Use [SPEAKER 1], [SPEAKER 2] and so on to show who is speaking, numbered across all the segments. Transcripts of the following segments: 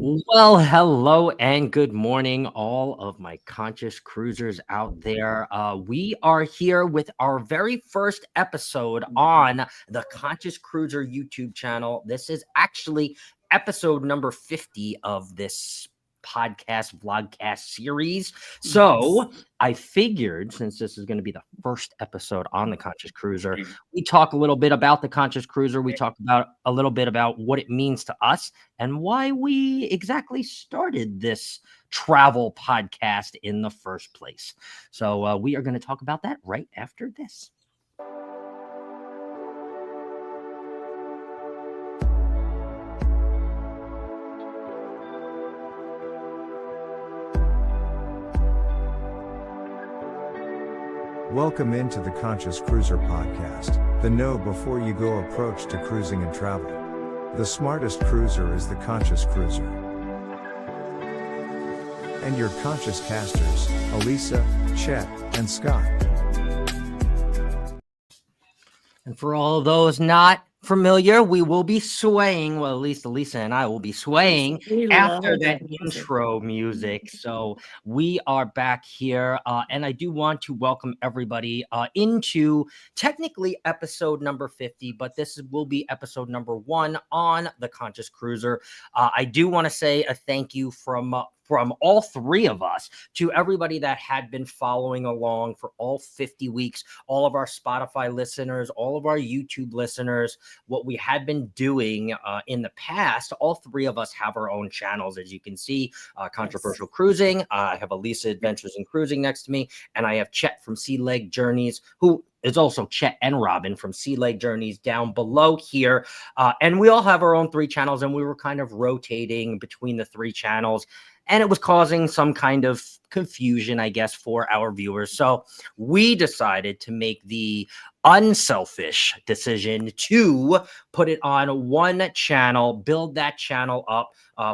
[SPEAKER 1] Well, hello and good morning, all of my conscious cruisers out there. We are here with our very first episode on the Conscious Cruiser YouTube channel. This is actually episode number 50 of this podcast vlogcast series. So I figured, since this is going to be the first episode on the Conscious Cruiser, we talk a little bit about the Conscious Cruiser. We talk about a little bit about what it means to us and why we exactly started this travel podcast in the first place. So we are going to talk about that right after this.
[SPEAKER 2] Welcome into the Conscious Cruiser podcast, the know before you go approach to cruising and travel. The smartest cruiser is the Conscious Cruiser. And your conscious casters, Elisa, Chet, and Scott.
[SPEAKER 1] And for all of those not familiar, we will be swaying. Well, at least Elisa and I will be swaying after that intro music. So we are back here. And I do want to welcome everybody into technically episode number 50, but this will be episode number 1 on the Conscious Cruiser. I do want to say a thank you from all three of us to everybody that had been following along for all 50 weeks, all of our Spotify listeners, all of our YouTube listeners, what we had been doing in the past. All three of us have our own channels, as you can see. Controversial Cruising. I have Elisa Adventures in Cruising next to me, and I have Chet from Sea Leg Journeys, who is also Chet and Robin from Sea Leg Journeys down below here. And we all have our own 3 channels, and we were kind of rotating between the 3 channels. And it was causing some kind of confusion, I guess, for our viewers. So we decided to make the unselfish decision to put it on one channel, build that channel up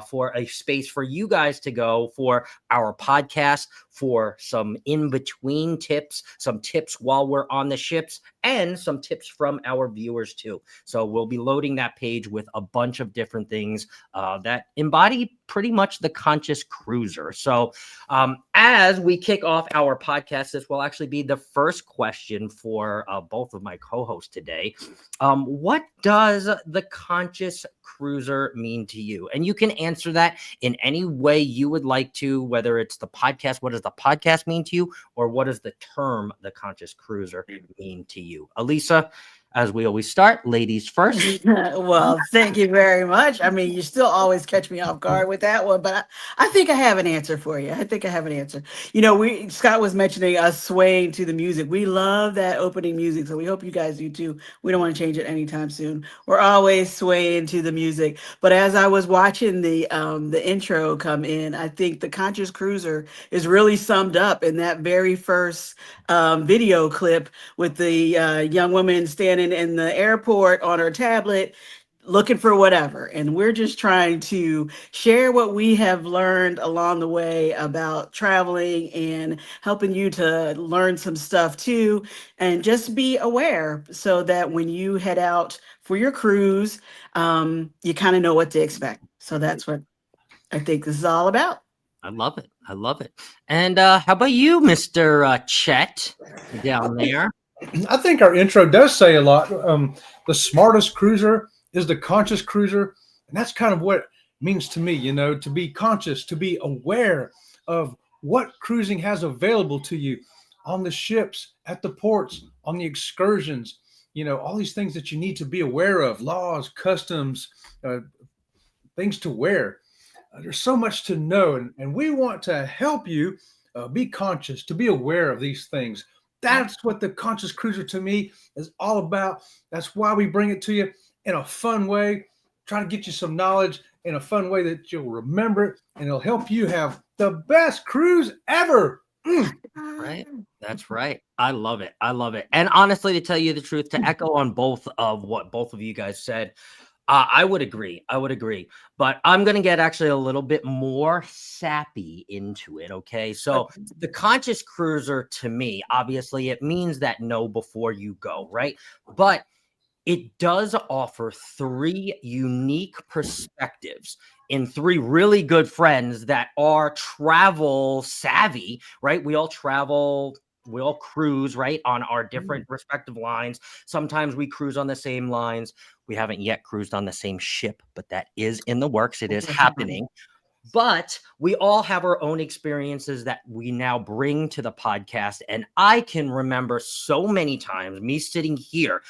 [SPEAKER 1] for a space for you guys to go for our podcast, for some in-between tips, some tips while we're on the ships, and some tips from our viewers too. So we'll be loading that page with a bunch of different things that embody pretty much the Conscious Cruiser. So as we kick off our podcast, this will actually be the first question for both of my co-hosts today. What does the Conscious Cruiser mean to you? And you can answer that in any way you would like to, whether it's the podcast, what does the podcast mean to you, or what does the term the Conscious Cruiser mean to you? Elisa, as we always start, ladies first.
[SPEAKER 3] Well, thank you very much. I mean, you still always catch me off guard with that one, but I think I have an answer for you. I think I have an answer. You know, Scott was mentioning us swaying to the music. We love that opening music, so we hope you guys do too. We don't want to change it anytime soon. We're always swaying to the music. But as I was watching the intro come in, I think the Conscious Cruiser is really summed up in that very first video clip with the young woman standing in the airport on her tablet looking for whatever. And we're just trying to share what we have learned along the way about traveling and helping you to learn some stuff too, and just be aware so that when you head out for your cruise, you kind of know what to expect. So that's what I think this is all about.
[SPEAKER 1] I love it. I love it. And how about you, Mr. Chet, down there?
[SPEAKER 4] I think our intro does say a lot. The smartest cruiser is the conscious cruiser. And that's kind of what it means to me, you know, to be conscious, to be aware of what cruising has available to you on the ships, at the ports, on the excursions, you know, all these things that you need to be aware of, laws, customs, things to wear. There's so much to know. And we want to help you be conscious, to be aware of these things. That's what the Conscious Cruiser to me is all about. That's why we bring it to you in a fun way, try to get you some knowledge in a fun way that you'll remember it, and it'll help you have the best cruise ever.
[SPEAKER 1] Right. That's right. I love it. I love it. And honestly, to tell you the truth, to echo on both of what both of you guys said, I would agree. I would agree. But I'm going to get actually a little bit more sappy into it. Okay. So the Conscious Cruiser to me, obviously, it means that know before you go. Right. But it does offer three unique perspectives in three really good friends that are travel savvy, right? We all travel, we all cruise, right, on our different respective lines. Sometimes we cruise on the same lines. We haven't yet cruised on the same ship, but that is in the works. It is happening. But we all have our own experiences that we now bring to the podcast. And I can remember so many times me sitting here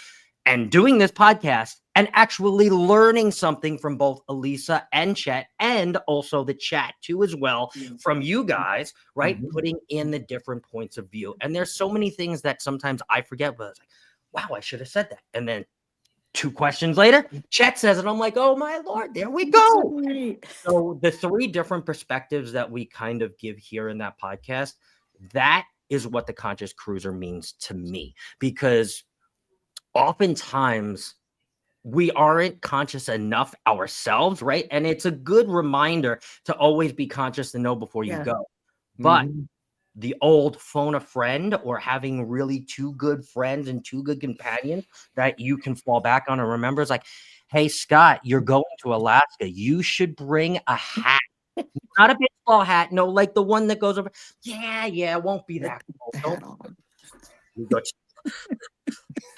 [SPEAKER 1] and doing this podcast and actually learning something from both Elisa and Chet, and also the chat too as well, from you guys, right? Putting in the different points of view. And there's so many things that sometimes I forget, but it's like, wow, I should have said that. And then 2 questions later, Chet says it. I'm like, oh my Lord, there we go. So the three different perspectives that we kind of give here in that podcast, that is what the conscious cruiser means to me, because oftentimes we aren't conscious enough ourselves, right? And it's a good reminder to always be conscious to know before you go. But the old phone a friend, or having really two good friends and two good companions that you can fall back on and remember is like, hey, Scott, you're going to Alaska. You should bring a hat. Not a baseball hat. No, like the one that goes over. Yeah, it won't be that cold.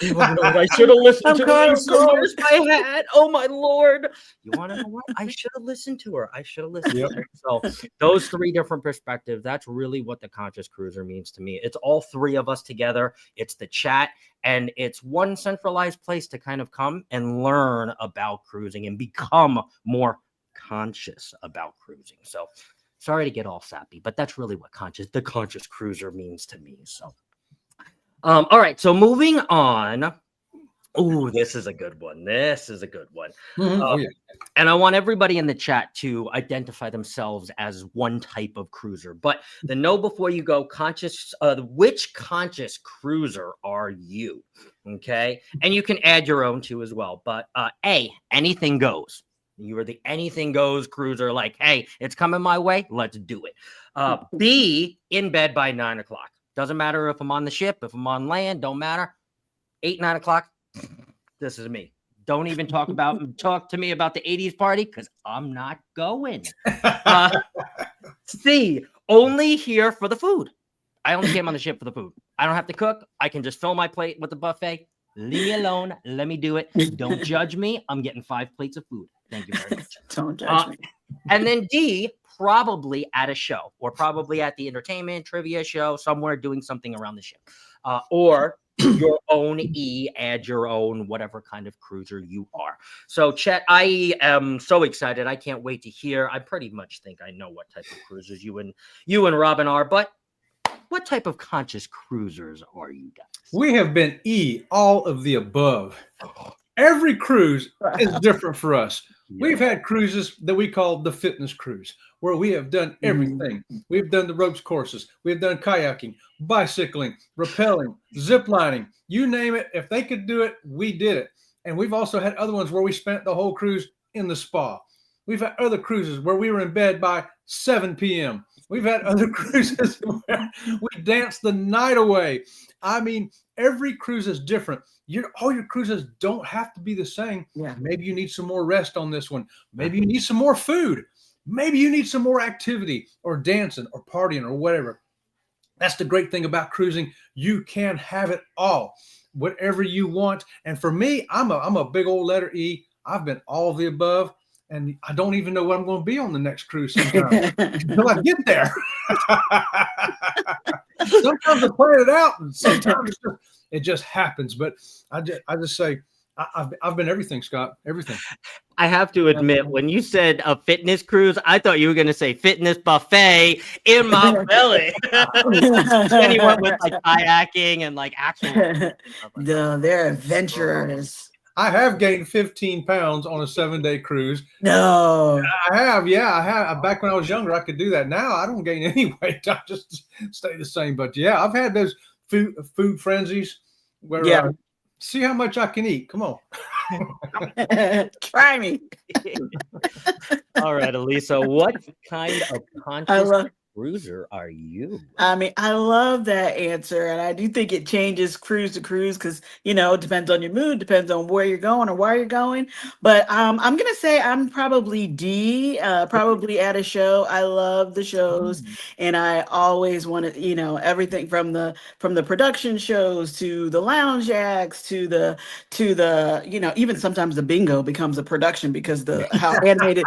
[SPEAKER 1] I should have listened to her. Where's my hat? Oh my Lord. You want to know what? I should have listened to her. To her. So those three different perspectives, that's really what the conscious cruiser means to me. It's all three of us together. It's the chat, and it's one centralized place to kind of come and learn about cruising and become more conscious about cruising. So sorry to get all sappy, but that's really what the conscious cruiser means to me. So all right, so moving on. Oh, this is a good one. And I want everybody in the chat to identify themselves as one type of cruiser. But the know before you go, which conscious cruiser are you? Okay, and you can add your own too as well. But A, anything goes. You are the anything goes cruiser. Like, hey, it's coming my way. Let's do it. B, in bed by 9 o'clock. Doesn't matter if I'm on the ship, if I'm on land, don't matter. 8, 9 o'clock, this is me. Don't even talk to me about the 80s party, because I'm not going. C, only here for the food. I only came on the ship for the food. I don't have to cook. I can just fill my plate with the buffet. Leave me alone. Let me do it. Don't judge me. I'm getting 5 plates of food. Thank you very much.
[SPEAKER 3] Don't judge me.
[SPEAKER 1] And then D, probably at a show, or probably at the entertainment trivia show, somewhere doing something around the ship, or your own E, add your own whatever kind of cruiser you are. So Chet, I am so excited. I can't wait to hear. I pretty much think I know what type of cruisers you and Robin are, but what type of conscious cruisers are you guys?
[SPEAKER 4] We have been E, all of the above. Every cruise is different for us. We've had cruises that we call the fitness cruise, where we have done everything. We've done the ropes courses. We've done kayaking, bicycling, rappelling, zip lining, you name it. If they could do it, we did it. And we've also had other ones where we spent the whole cruise in the spa. We've had other cruises where we were in bed by 7 p.m. We've had other cruises where we danced the night away. I mean, every cruise is different. All your cruises don't have to be the same.
[SPEAKER 3] Yeah.
[SPEAKER 4] Maybe you need some more rest on this one. Maybe you need some more food. Maybe you need some more activity or dancing or partying or whatever. That's the great thing about cruising. You can have it all, whatever you want. And for me, I'm a big old letter E. I've been all of the above. And I don't even know what I'm going to be on the next cruise sometimes until I get there. Sometimes I plan it out, and sometimes it just happens. But I just say I've been everything, Scott. Everything.
[SPEAKER 1] I have to admit, when you said a fitness cruise, I thought you were going to say fitness buffet in my belly. Then you went with like kayaking and like actual.
[SPEAKER 3] No, they're adventurers.
[SPEAKER 4] I have gained 15 pounds on a 7-day cruise.
[SPEAKER 3] No.
[SPEAKER 4] I have. Yeah, I have. Back when I was younger, I could do that. Now I don't gain any weight. I just stay the same. But yeah, I've had those food frenzies where see how much I can eat. Come on.
[SPEAKER 3] Try me.
[SPEAKER 1] All right, Elisa, what kind of conscious cruiser are you?
[SPEAKER 3] I mean, I love that answer, and I do think it changes cruise to cruise because it depends on your mood, depends on where you're going or why you're going. But I'm gonna say I'm probably D, probably at a show. I love the shows,
[SPEAKER 1] Mm.
[SPEAKER 3] and I always want to, everything from the production shows to the lounge acts to the even sometimes the bingo becomes a production because the how animated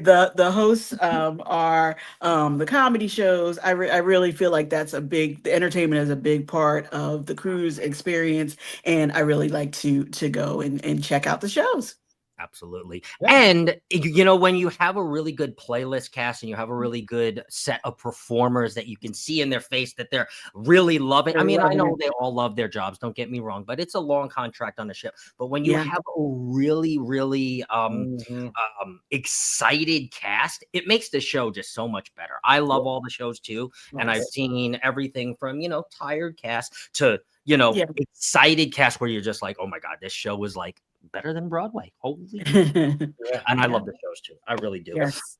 [SPEAKER 3] the hosts are, the comedy shows. I really feel like the entertainment is a big part of the cruise experience, and I really like to go and check out the shows.
[SPEAKER 1] Absolutely.
[SPEAKER 4] Yeah.
[SPEAKER 1] And when you have a really good playlist cast and you have a really good set of performers that you can see in their face that they're really loving. I
[SPEAKER 3] They're
[SPEAKER 1] mean, I
[SPEAKER 3] loving
[SPEAKER 1] know
[SPEAKER 3] it.
[SPEAKER 1] they all love their jobs, don't get me wrong, but it's a long contract on the ship. But when you
[SPEAKER 3] Yeah.
[SPEAKER 1] have a really, really
[SPEAKER 4] Mhm.
[SPEAKER 1] excited cast, it makes the show just so much better. I love all the shows too. And I've
[SPEAKER 3] Yes.
[SPEAKER 1] seen everything from, tired cast to,
[SPEAKER 3] Yeah.
[SPEAKER 1] excited cast where you're just like, oh my God, this show was like better than Broadway. Holy
[SPEAKER 4] Yeah.
[SPEAKER 1] and I
[SPEAKER 3] Yeah.
[SPEAKER 1] love the shows too. I really do.
[SPEAKER 3] Yes.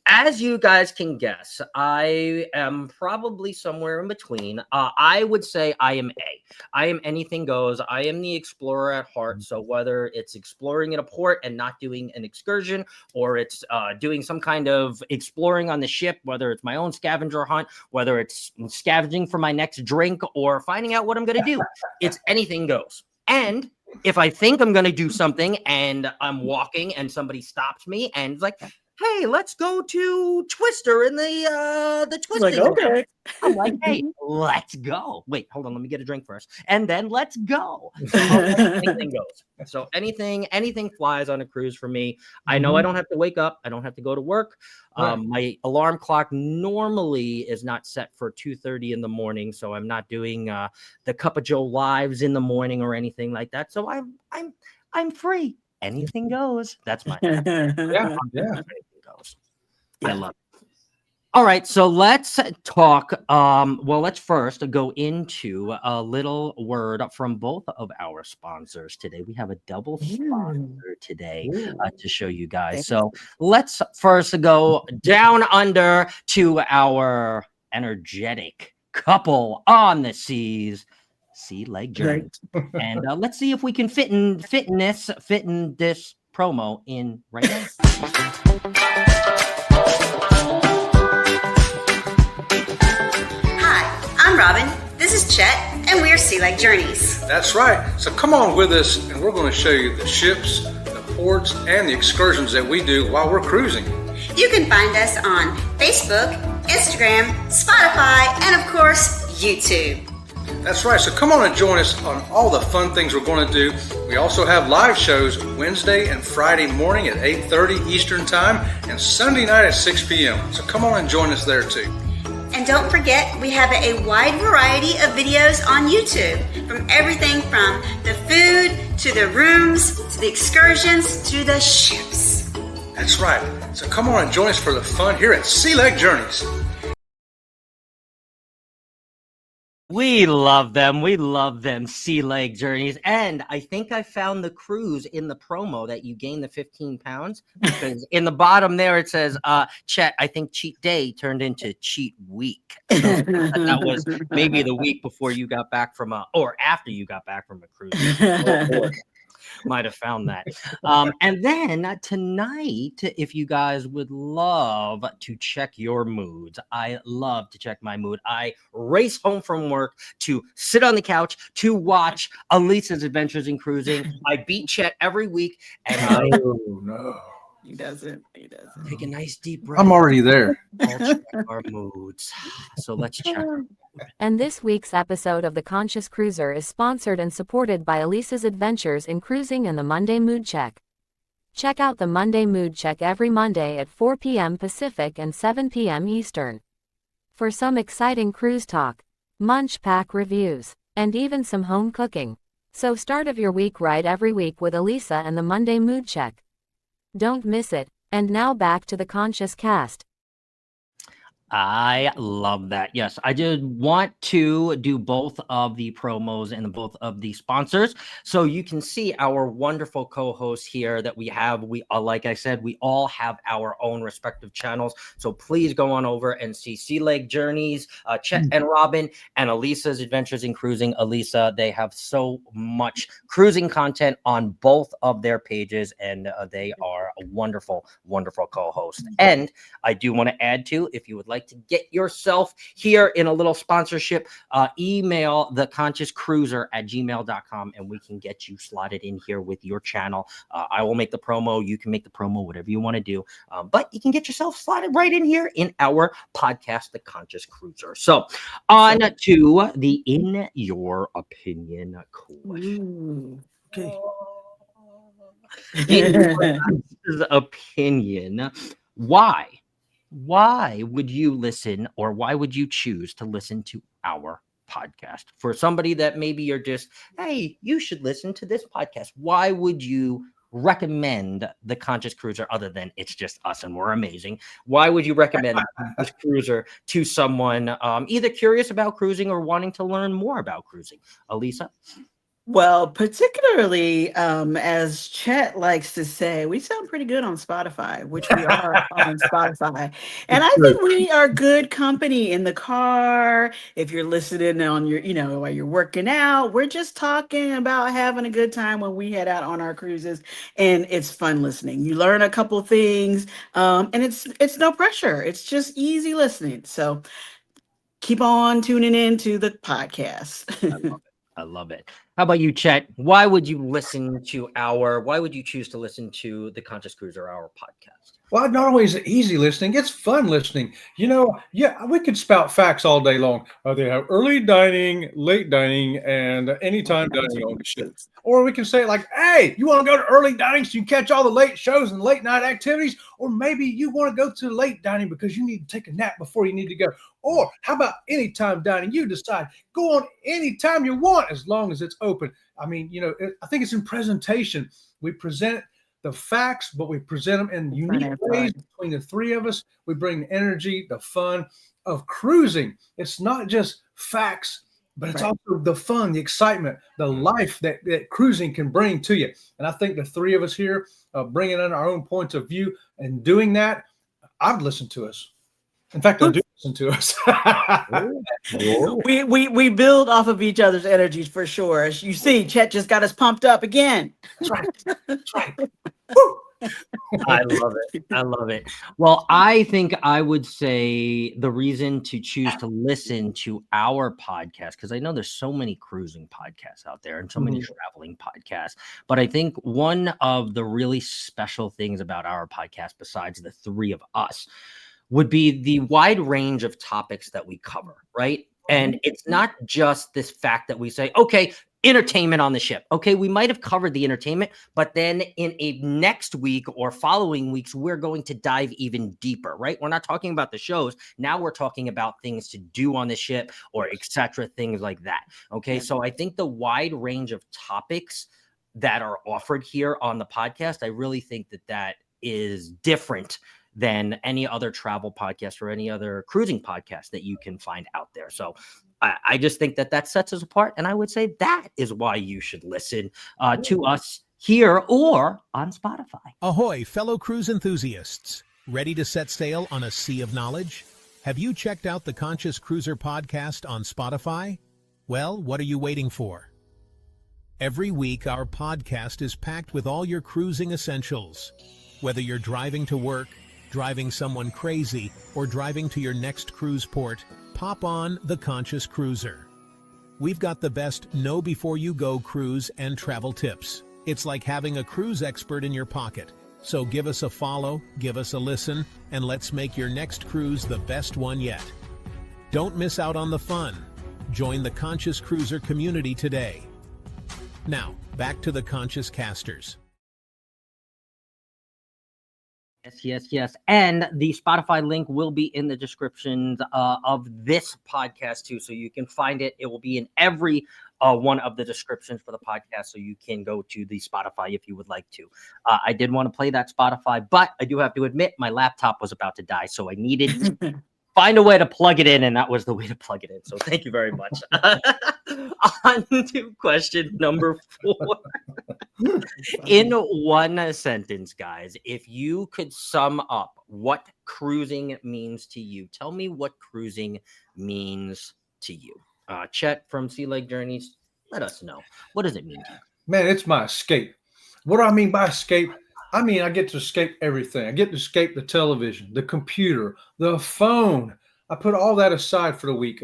[SPEAKER 1] As you guys can guess, I am probably somewhere in between. I would say I am A. I am anything goes. I am the explorer at heart. So whether it's exploring in a port and not doing an excursion, or it's doing some kind of exploring on the ship, whether it's my own scavenger hunt, whether it's scavenging for my next drink, or finding out what I'm going to do, it's anything goes. And if I think I'm going to do something and I'm walking and somebody stops me and is like, hey, let's go to Twister in the
[SPEAKER 3] Like,
[SPEAKER 1] twisting room.
[SPEAKER 3] okay.
[SPEAKER 1] I'm like, hey, let's go. Wait, hold on, let me get a drink first. And then let's go. So anything goes. So anything flies on a cruise for me. I know I don't have to wake up. I don't have to go to work.
[SPEAKER 4] Right.
[SPEAKER 1] My alarm clock normally is not set for 2:30 in the morning, so I'm not doing the Cup of Joe lives in the morning or anything like that. So I'm free. Anything goes. That's my
[SPEAKER 4] Yeah. Yeah.
[SPEAKER 1] anything goes. I
[SPEAKER 3] Yeah.
[SPEAKER 1] love it. All right, so let's talk. Well, let's first go into a little word from both of our sponsors today. We have a double sponsor today to show you guys. So let's first go down under to our energetic couple on the seas, Sea Leg Journey, and let's see if we can fit in this promo in right now.
[SPEAKER 5] Hi, I'm Robin. This is Chet, and we're Sea Lake Journeys.
[SPEAKER 4] That's right. So come on with us, and we're going to show you the ships, the ports, and the excursions that we do while we're cruising.
[SPEAKER 5] You can find us on Facebook, Instagram, Spotify, and of course, YouTube.
[SPEAKER 4] That's right. So come on and join us on all the fun things we're going to do. We also have live shows Wednesday and Friday morning at 8:30 Eastern Time and Sunday night at 6 p.m. So come on and join us there too.
[SPEAKER 5] And don't forget, we have a wide variety of videos on YouTube, from everything from the food, to the rooms, to the excursions, to the ships.
[SPEAKER 4] That's right. So come on and join us for the fun here at Sea Lake Journeys.
[SPEAKER 1] We love them. We love them, Sea Leg Journeys. And I think I found the cruise in the promo that you gained the 15 pounds, because in the bottom there it says, Chet, I think cheat day turned into cheat week. So that was maybe the week before you got back from or after you got back from a cruise. Might have found that. And then tonight, if you guys would love to check your moods, I love to check my mood. I race home from work to sit on the couch to watch Elisa's Adventures in Cruising. I beat Chet every week, and I
[SPEAKER 4] no.
[SPEAKER 3] He doesn't. He doesn't.
[SPEAKER 1] take a nice deep breath.
[SPEAKER 4] I'm already there.
[SPEAKER 1] I'll check our moods. So let's check.
[SPEAKER 6] And this week's episode of The Conscious Cruiser is sponsored and supported by Elisa's Adventures in Cruising and the Monday Mood Check. Check out the Monday Mood Check every Monday at 4 p.m. Pacific and 7 p.m. Eastern. For some exciting cruise talk, munch pack reviews, and even some home cooking. So start of your week right every week with Elisa and the Monday Mood Check. Don't miss it. And now back to the Conscious Cast.
[SPEAKER 1] I love that. Yes, I did want to do both of the promos and both of the sponsors, so you can see our wonderful co-hosts here that we have. We like I said, we all have our own respective channels. So please go on over and see Sea Lake Journeys, Chet and Robin, and Elisa's Adventures in Cruising. Elisa, they have so much cruising content on both of their pages, and they are a wonderful, wonderful co-host. And I do want to add to, if you would like to get yourself here in a little sponsorship, email theconsciouscruiser@gmail.com and we can get you slotted in here with your channel. I will make the promo. You can make the promo, whatever you want to do. But you can get yourself slotted right in here in our podcast, The Conscious Cruiser. So on to the In Your Opinion question.
[SPEAKER 3] Ooh.
[SPEAKER 4] Okay.
[SPEAKER 1] In your opinion, why would you listen, or why would you choose to listen to our podcast? For somebody that maybe you're just, hey, you should listen to this podcast, why would you recommend the Conscious Cruiser, other than it's just us and we're amazing? Why would you recommend this cruiser to someone either curious about cruising or wanting to learn more about cruising? Elisa?
[SPEAKER 3] Well, particularly as Chet likes to say, we sound pretty good on Spotify, which we are on Spotify. And
[SPEAKER 4] It's
[SPEAKER 3] I
[SPEAKER 4] true.
[SPEAKER 3] think we are good company in the car. If you're listening on your, while you're working out, we're just talking about having a good time when we head out on our cruises. And it's fun listening. You learn a couple things, and it's no pressure. It's just easy listening. So keep on tuning in to the
[SPEAKER 1] I
[SPEAKER 3] podcast.
[SPEAKER 1] love it. I love it. How about you, Chet? Why would you why would you choose to listen to the Conscious Cruiser, our podcast?
[SPEAKER 4] Well, not only is it easy listening, it's fun listening. Yeah, we could spout facts all day long. They have early dining, late dining, and anytime dining on the ship. Or we can say, like, hey, you want to go to early dining so you catch all the late shows and late night activities? Or maybe you want to go to late dining because you need to take a nap before you need to go. Or how about anytime dining? You decide, go on anytime you want as long as it's open. I mean, I think it's in presentation. We present the facts, but we present them in unique ways between the three of us. We bring the energy, the fun of cruising. It's not just facts, but it's also the fun, the excitement, the life that cruising can bring to you. And I think the three of us here, bringing in our own points of view and doing that, I'd listen to us. In fact, I do listen to us.
[SPEAKER 3] We build off of each other's energies for sure. As you see, Chet just got us pumped up again.
[SPEAKER 4] That's right. That's right. Woo!
[SPEAKER 1] I love it. I love it. Well, I think I would say the reason to choose to listen to our podcast, because I know there's so many cruising podcasts out there and so many traveling podcasts, but I think one of the really special things about our podcast, besides the three of us, would be the wide range of topics that we cover, right? And it's not just this fact that we say, okay, entertainment on the ship. Okay, we might have covered the entertainment, but then in a next week or following weeks, we're going to dive even deeper, right? We're not talking about the shows. Now we're talking about things to do on the ship or etc., things like that. Okay, so I think the wide range of topics that are offered here on the podcast, I really think that is different than any other travel podcast or any other cruising podcast that you can find out there. So I just think that sets us apart. And I would say that is why you should listen to us here or on Spotify.
[SPEAKER 7] Ahoy, fellow cruise enthusiasts. Ready to set sail on a sea of knowledge? Have you checked out the Conscious Cruiser podcast on Spotify? Well, what are you waiting for? Every week, our podcast is packed with all your cruising essentials. Whether you're driving to work, driving someone crazy, or driving to your next cruise port, pop on the Conscious Cruiser. We've got the best know-before-you-go cruise and travel tips. It's like having a cruise expert in your pocket. So give us a follow, give us a listen, and let's make your next cruise the best one yet. Don't miss out on the fun. Join the Conscious Cruiser community today. Now, back to the Conscious Casters.
[SPEAKER 1] Yes. And the Spotify link will be in the descriptions of this podcast too. So you can find it. It will be in every one of the descriptions for the podcast. So you can go to the Spotify if you would like to. I did want to play that Spotify, but I do have to admit my laptop was about to die. So I needed find a way to plug it in, and that was the way to plug it in. So thank you very much. On to question number 4. In one sentence, guys, if you could sum up what cruising means to you, tell me what cruising means to you. Chet from Sea Lake Journeys, let us know. What does it mean to you?
[SPEAKER 4] Man, it's my escape. What do I mean by escape? I mean, I get to escape everything. I get to escape the television, the computer, the phone. I put all that aside for the week.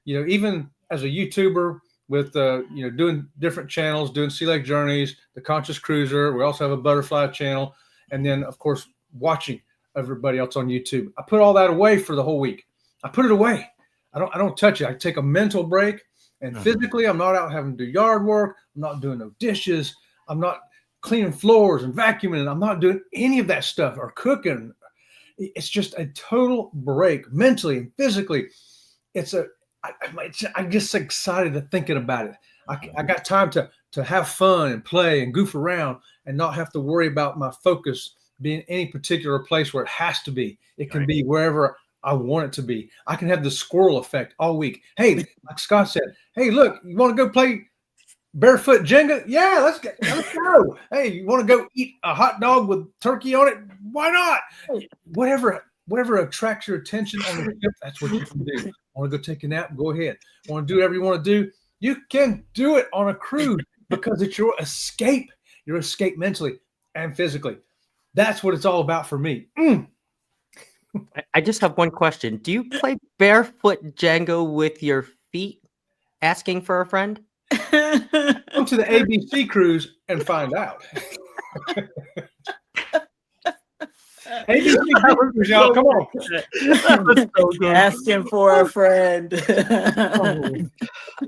[SPEAKER 4] Even as a YouTuber with, doing different channels, doing Sea Lake Journeys, the Conscious Cruiser. We also have a butterfly channel. And then, of course, watching everybody else on YouTube. I put all that away for the whole week. I put it away. I don't touch it. I take a mental break. And physically, I'm not out having to do yard work. I'm not doing no dishes. I'm not cleaning floors and vacuuming. I'm not doing any of that stuff or cooking. It's just a total break mentally and physically. I'm just excited at thinking about it. I got time to have fun and play and goof around and not have to worry about my focus being any particular place where it has to be. It can be wherever I want it to be. I can have the squirrel effect all week. Hey, like Scott said, hey, look, you want to go play barefoot Jenga? Yeah, let's go. Hey, you want to go eat a hot dog with turkey on it? Why not? Whatever attracts your attention on the ship, that's what you can do. Want to go take a nap? Go ahead. Want to do whatever you want to do? You can do it on a cruise because it's your escape mentally and physically. That's what it's all about for me.
[SPEAKER 1] I just have one question. Do you play barefoot Django with your feet, asking for a friend?
[SPEAKER 4] Come to the ABC cruise and find out. ABC cruise, y'all, come on.
[SPEAKER 1] That was so good.
[SPEAKER 3] Asking for a friend.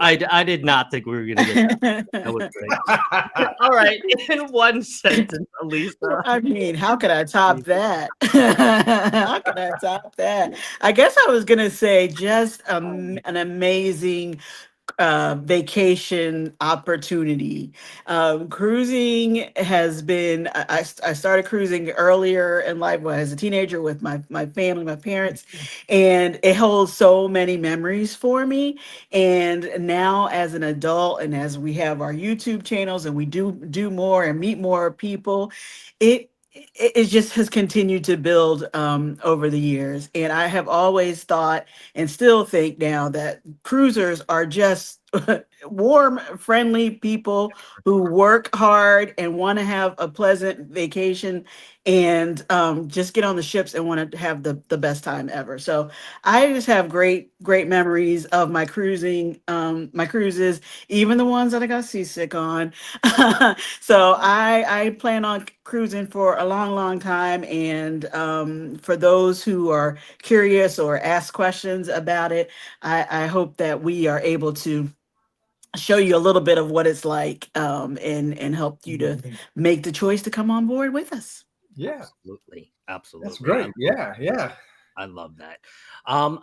[SPEAKER 1] I did not think we were going to get that. That was great. All right. In one sentence, Elisa.
[SPEAKER 3] I mean, how could I top that? How could I top that? I guess I was going to say just an amazing vacation opportunity. Cruising has been, I started cruising earlier in life as a teenager with my family, my parents, and it holds so many memories for me. And now as an adult and as we have our YouTube channels and we do more and meet more people, it just has continued to build over the years. And I have always thought and still think now that cruisers are just warm, friendly people who work hard and want to have a pleasant vacation and just get on the ships and want to have the best time ever. So I just have great memories of my cruises, even the ones that I got seasick on. So I plan on cruising for a long time. And for those who are curious or ask questions about it, I hope that we are able to show you a little bit of what it's like and help you to make the choice to come on board with us.
[SPEAKER 4] Yeah,
[SPEAKER 1] Absolutely.
[SPEAKER 4] that's great. Yeah.
[SPEAKER 1] I love that.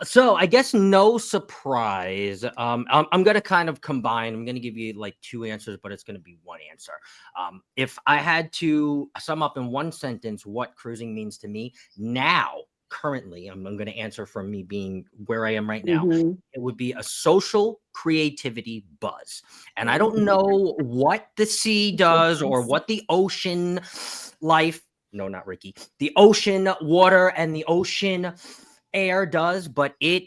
[SPEAKER 1] So I guess no surprise. I'm going to kind of combine. I'm going to give you like 2 answers, but it's going to be one answer. If I had to sum up in one sentence what cruising means to me now, currently, I'm going to answer from me being where I am right now.
[SPEAKER 3] Mhm.
[SPEAKER 1] It would be a social creativity buzz. And I don't know what the sea does or what the ocean life, no, not Ricky, the ocean water and the ocean air does, but it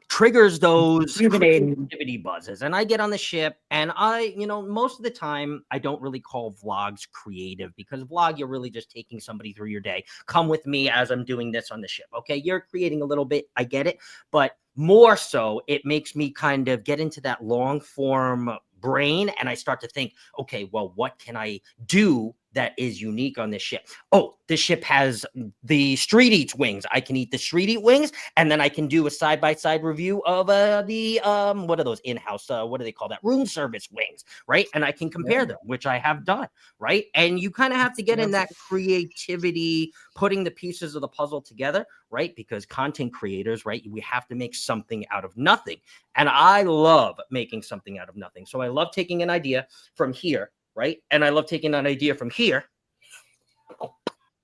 [SPEAKER 1] triggers those
[SPEAKER 3] Rejuvenating.
[SPEAKER 1] creativity buzzes. And I get on the ship and most of the time I don't really call vlogs creative, because vlog, you're really just taking somebody through your day. Come with me as I'm doing this on the ship. Okay. You're creating a little bit. I get it. But more so, it makes me kind of get into that long form brain. And I start to think, okay, well, what can I do that is unique on this ship? Oh, this ship has the street eats wings. I can eat the street eat wings, and then I can do a side-by-side review of the what are those in-house what do they call that, room service wings, right? And I can compare them, which I have done, right? And you kind of have to get in that creativity, putting the pieces of the puzzle together, right? Because content creators, right, we have to make something out of nothing. And I love making something out of nothing. So I love taking an idea from here, right? And I love taking an idea from here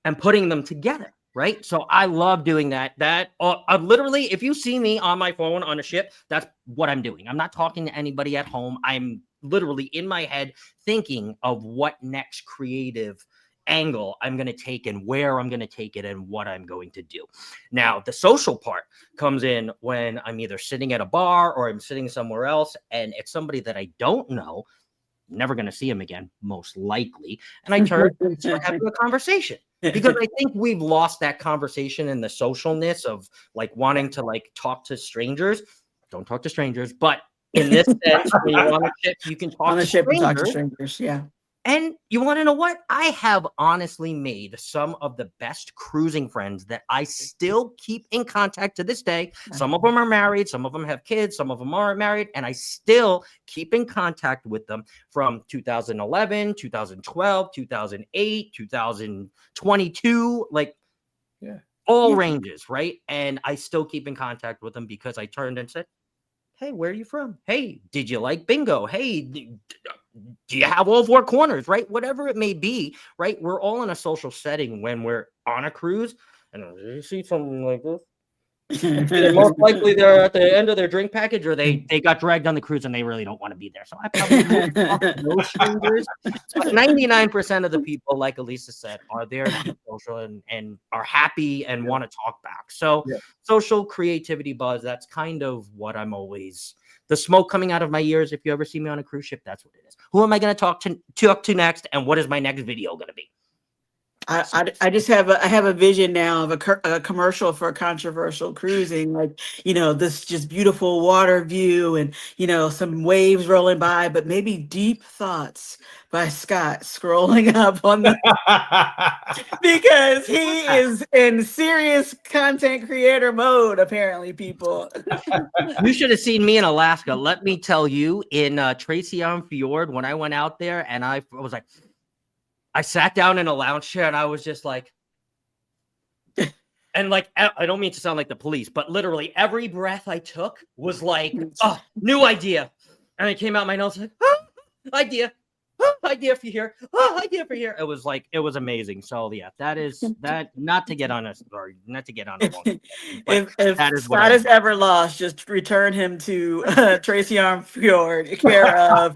[SPEAKER 1] and putting them together, right? So I love doing that. Literally, if you see me on my phone on a ship, that's what I'm doing. I'm not talking to anybody at home. I'm literally in my head thinking of what next creative angle I'm going to take and where I'm going to take it and what I'm going to do. Now, the social part comes in when I'm either sitting at a bar or I'm sitting somewhere else and it's somebody that I don't know, never going to see him again, most likely. And I turn and start having a conversation because I think we've lost that conversation and the socialness of like wanting to like talk to strangers. Don't talk to strangers, but in this sense, when you're on a ship, you can talk
[SPEAKER 3] On the
[SPEAKER 1] to
[SPEAKER 3] ship and talk to
[SPEAKER 1] strangers.
[SPEAKER 3] strangers. Yeah.
[SPEAKER 1] And you want to know what? I have honestly made some of the best cruising friends that I still keep in contact to this day. Some of them are married, some of them have kids, some of them aren't married, and I still keep in contact with them from 2011, 2012, 2008, 2022, like all ranges, right? And I still keep in contact with them because I turned and said, hey, where are you from? Hey, did you like bingo? Hey, do you have all four corners, right? Whatever it may be, right? We're all in a social setting when we're on a cruise. And you see something like this. And most likely they're at the end of their drink package or they got dragged on the cruise and they really don't want to be there. So I probably won't talk to those strangers. But 99% of the people, like Elisa said, are there to be social and are happy and want to talk back. So social creativity buzz, that's kind of what I'm always, the smoke coming out of my ears. If you ever see me on a cruise ship, that's what it is. Who am I going to talk to next? And what is my next video going to be?
[SPEAKER 3] I just have a vision now of a commercial for controversial cruising, like, this just beautiful water view and, some waves rolling by, but maybe deep thoughts by Scott scrolling up on the because he is in serious content creator mode, apparently, people.
[SPEAKER 1] You should have seen me in Alaska. Let me tell you, in Tracy on Fjord, when I went out there and I was like, I sat down in a lounge chair and I was just like, and like, I don't mean to sound like the police, but literally every breath I took was like, oh, new idea. And it came out my nose like, oh, idea for here. Oh, idea for here. It was like, it was amazing. So yeah, that is that, not to get on a long,
[SPEAKER 3] if
[SPEAKER 1] that is
[SPEAKER 3] Scott is ever lost, just return him to Tracy Arm Fjord, care of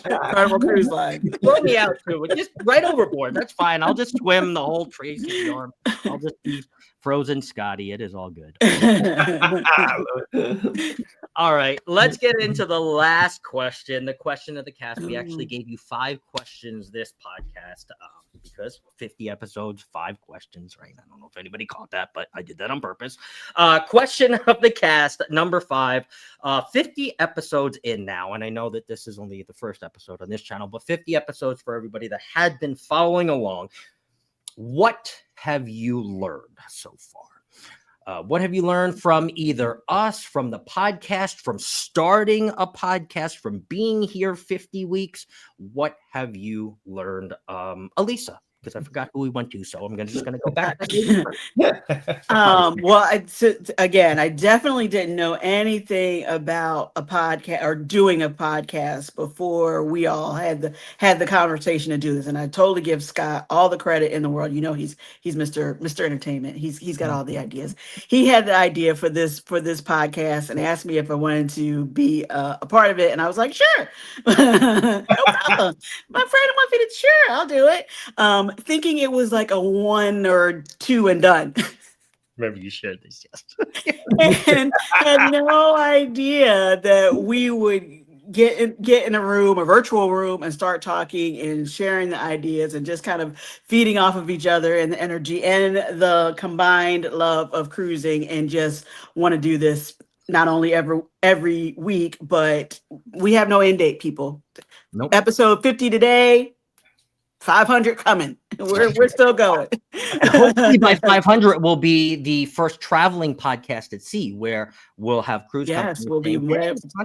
[SPEAKER 3] Carnival Cruise Line.
[SPEAKER 1] Throw me out too, just right overboard. That's fine. I'll just swim the whole Tracy Arm. I'll just be frozen Scotty. It is all good. All right, let's get into the last question, the question of the cast. We actually gave you 5 questions this podcast because 50 episodes, 5 questions, right? I don't know if anybody caught that, but I did that on purpose. Question of the cast, number 5, 50 episodes in now. And I know that this is only the first episode on this channel, but 50 episodes for everybody that had been following along. What have you learned so far? What have you learned from either us, from the podcast, from starting a podcast, from being here 50 weeks? What have you learned, Elisa? Because I forgot who we went to, so I'm just going to go back.
[SPEAKER 3] Well, again, I definitely didn't know anything about a podcast or doing a podcast before we all had the conversation to do this, and I totally give Scott all the credit in the world. He's Mr. Entertainment. He's got all the ideas. He had the idea for this podcast and asked me if I wanted to be a part of it, and I was like, sure, no problem. My friend wants me to, sure, I'll do it. Thinking it was like a 1 or 2 and done.
[SPEAKER 1] Remember you shared this,
[SPEAKER 3] yes. And had no idea that we would get in a room, a virtual room, and start talking and sharing the ideas and just kind of feeding off of each other and the energy and the combined love of cruising, and just want to do this not only every week, but we have no end date, people.
[SPEAKER 1] Nope.
[SPEAKER 3] Episode 50 today. 500 coming. We're still going.
[SPEAKER 1] And hopefully by 500 will be the first traveling podcast at sea where we'll have cruise companies.
[SPEAKER 3] Yes, we'll be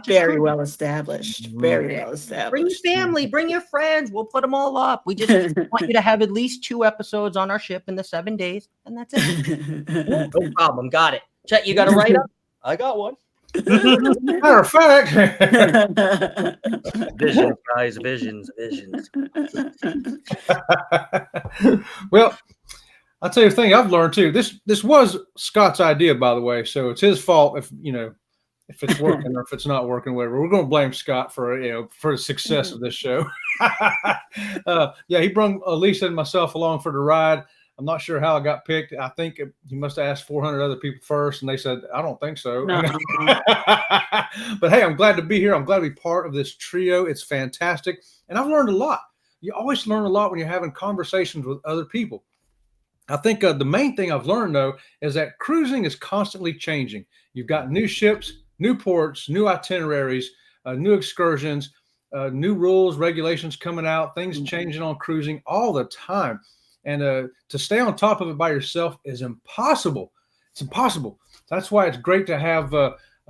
[SPEAKER 3] very well established. Very well established.
[SPEAKER 1] Bring your family, bring your friends. We'll put them all up. We just want you to have at least 2 episodes on our ship in the 7 days, and that's it. No problem. Got it. Chet, you got to write up? I got one.
[SPEAKER 4] Matter of fact,
[SPEAKER 1] visions, guys, visions.
[SPEAKER 4] Well, I'll tell you the thing I've learned too. This was Scott's idea, by the way, so it's his fault if if it's working or if it's not working. Whatever, we're going to blame Scott for the success of this show. Yeah, he brought Lisa and myself along for the ride. I'm not sure how I got picked. I think he must have asked 400 other people first, and they said, "I don't think so."
[SPEAKER 3] No.
[SPEAKER 4] But hey, I'm glad to be here. I'm glad to be part of this trio. It's fantastic, and I've learned a lot. You always learn a lot when you're having conversations with other people. I think the main thing I've learned, though, is that cruising is constantly changing. You've got new ships, new ports, new itineraries, new excursions, new rules, regulations coming out, things changing on cruising all the time. And to stay on top of it by yourself is impossible. It's impossible. That's why it's great to have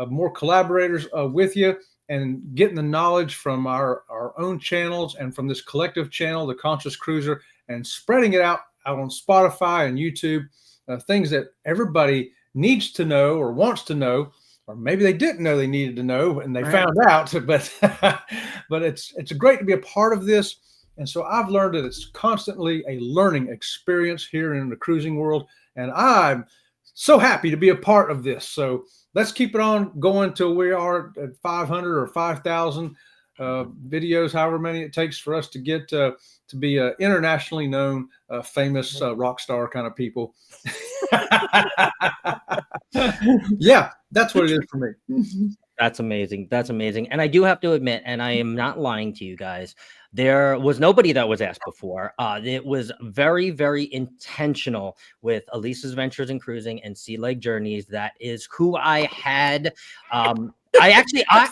[SPEAKER 4] more collaborators with you and getting the knowledge from our own channels and from this collective channel, the Conscious Cruiser, and spreading it out on Spotify and YouTube, things that everybody needs to know or wants to know, or maybe they didn't know they needed to know and they found out. But but it's great to be a part of this. And so I've learned that it's constantly a learning experience here in the cruising world, and I'm so happy to be a part of this. So let's keep it on going till we are at 500 or 5,000 videos, however many it takes for us to get to be internationally known, famous rock star kind of people. Yeah, that's what it is for me.
[SPEAKER 1] That's amazing. That's amazing. And I do have to admit, and I am not lying to you guys, there was nobody that was asked before. It was very, very intentional with Elisa's Ventures in Cruising and Sea Leg Journeys. That is who I had. I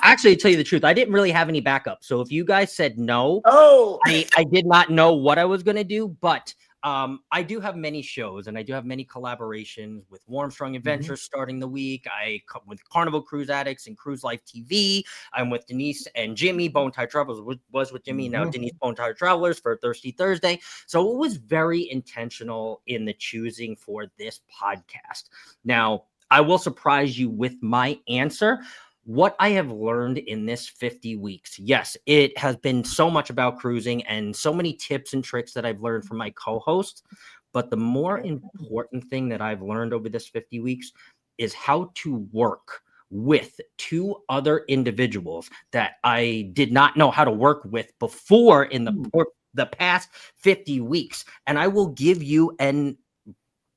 [SPEAKER 1] actually tell you the truth, I didn't really have any backup. So if you guys said no, I did not know what I was going to do, but I do have many shows and I do have many collaborations with Warmstrong Adventures starting the week. I come with Carnival Cruise Addicts and Cruise Life TV. I'm with Denise and Jimmy. Bone Tie Travelers was with Jimmy. Now Denise Bone Tie Travelers for Thirsty Thursday. So it was very intentional in the choosing for this podcast. Now, I will surprise you with my answer. What I have learned in this 50 weeks, yes, it has been so much about cruising and so many tips and tricks that I've learned from my co-hosts. But the more important thing that I've learned over this 50 weeks is how to work with two other individuals that I did not know how to work with before in the past 50 weeks. And I will give you an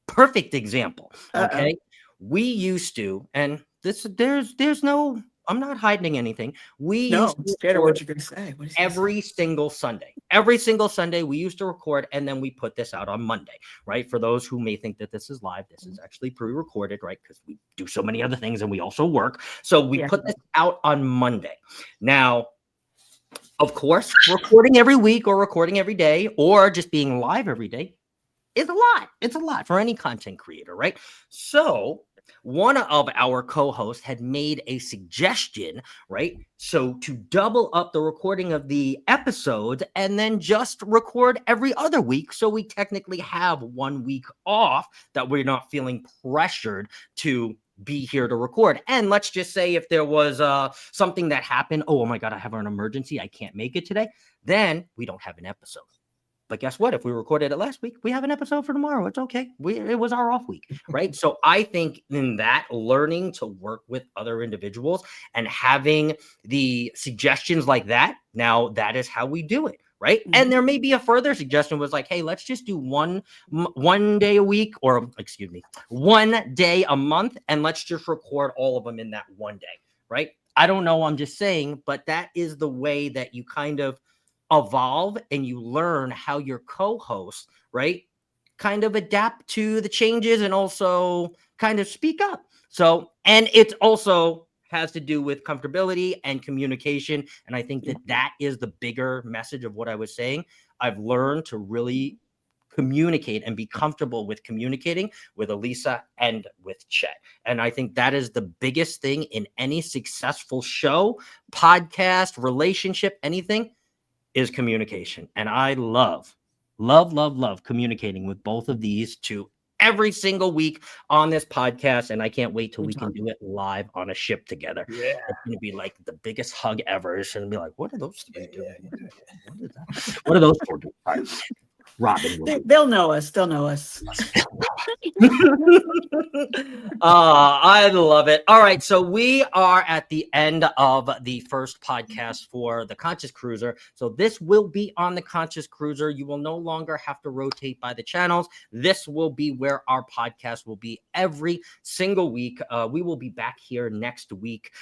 [SPEAKER 1] perfect example. Okay. We used to, and there's no, I'm not hiding anything. We used to
[SPEAKER 3] scared of
[SPEAKER 1] record
[SPEAKER 3] what you're gonna say.
[SPEAKER 1] every single Sunday. Every single Sunday we used to record, and then we put this out on Monday, right? For those who may think that this is live, this is actually pre-recorded, right? Because we do so many other things and we also work. So we put this out on Monday. Now, of course, recording every week or recording every day or just being live every day is a lot. It's a lot for any content creator, right? So one of our co-hosts had made a suggestion, right? So to double up the recording of the episodes and then just record every other week. So we technically have 1 week off that we're not feeling pressured to be here to record. And let's just say if there was something that happened, oh my God, I have an emergency, I can't make it today, then we don't have an episode. But guess what? If we recorded it last week, we have an episode for tomorrow. It's okay. It was our off week, right? So I think in that, learning to work with other individuals and having the suggestions like that, now that is how we do it, right? And there may be a further suggestion was like, hey, let's just do one day a week, or excuse me, 1 day a month, and let's just record all of them in that 1 day, right? I don't know. I'm just saying, but that is the way that you kind of evolve and you learn how your co-hosts, right, kind of adapt to the changes and also kind of speak up. So, and it also has to do with comfortability and communication. And I think that that is the bigger message of what I was saying. I've learned to really communicate and be comfortable with communicating with Elisa and with Chet. And I think that is the biggest thing in any successful show, podcast, relationship, anything, is communication. And I love communicating with both of these two every single week on this podcast. And I can't wait till we can do it live on a ship together. Yeah. It's going to be like the biggest hug ever. It's going to be like, what are those three doing? What is that? What are those four doing? Robin will be.
[SPEAKER 3] They'll know us. They'll know us.
[SPEAKER 1] I love it. All right, so we are at the end of the first podcast for the Conscious Cruiser. So this will be on the Conscious Cruiser. You will no longer have to rotate by the channels. This will be where our podcast will be every single week. We will be back here next week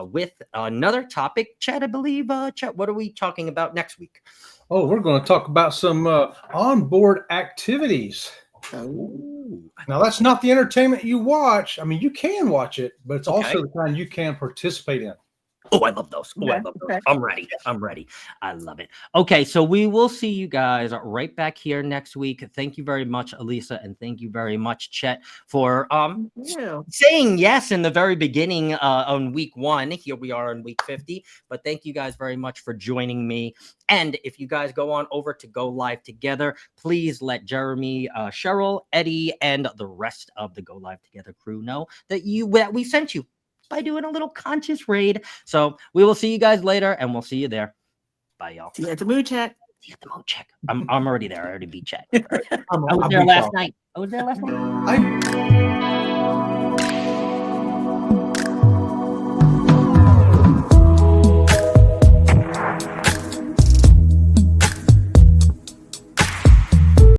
[SPEAKER 1] with another topic. Chet, I believe. Chet, what are we talking about next week?
[SPEAKER 4] Oh, we're going to talk about some onboard activities.
[SPEAKER 1] Ooh.
[SPEAKER 4] Now, that's not the entertainment you watch. I mean, you can watch it, but it's
[SPEAKER 1] Okay.
[SPEAKER 4] also the kind you can participate in.
[SPEAKER 1] Oh, I love those. Oh, I love those. I'm ready. I'm ready. I love it. Okay, so we will see you guys right back here next week. Thank you very much, Elisa, and thank you very much, Chet, for saying yes in the very beginning on week 1. Here we are on week 50. But thank you guys very much for joining me. And if you guys go on over to Go Live Together, please let Jeremy, Cheryl, Eddie, and the rest of the Go Live Together crew know that we sent you by doing a little conscious raid. So we will see you guys later, and we'll see you there. Bye, y'all.
[SPEAKER 3] See you at the mood check.
[SPEAKER 1] See you at the mood check. I'm already there. I already beat Chet. I was
[SPEAKER 4] I'll
[SPEAKER 1] there
[SPEAKER 4] beat
[SPEAKER 1] last
[SPEAKER 4] y'all.
[SPEAKER 1] night. I was there last night.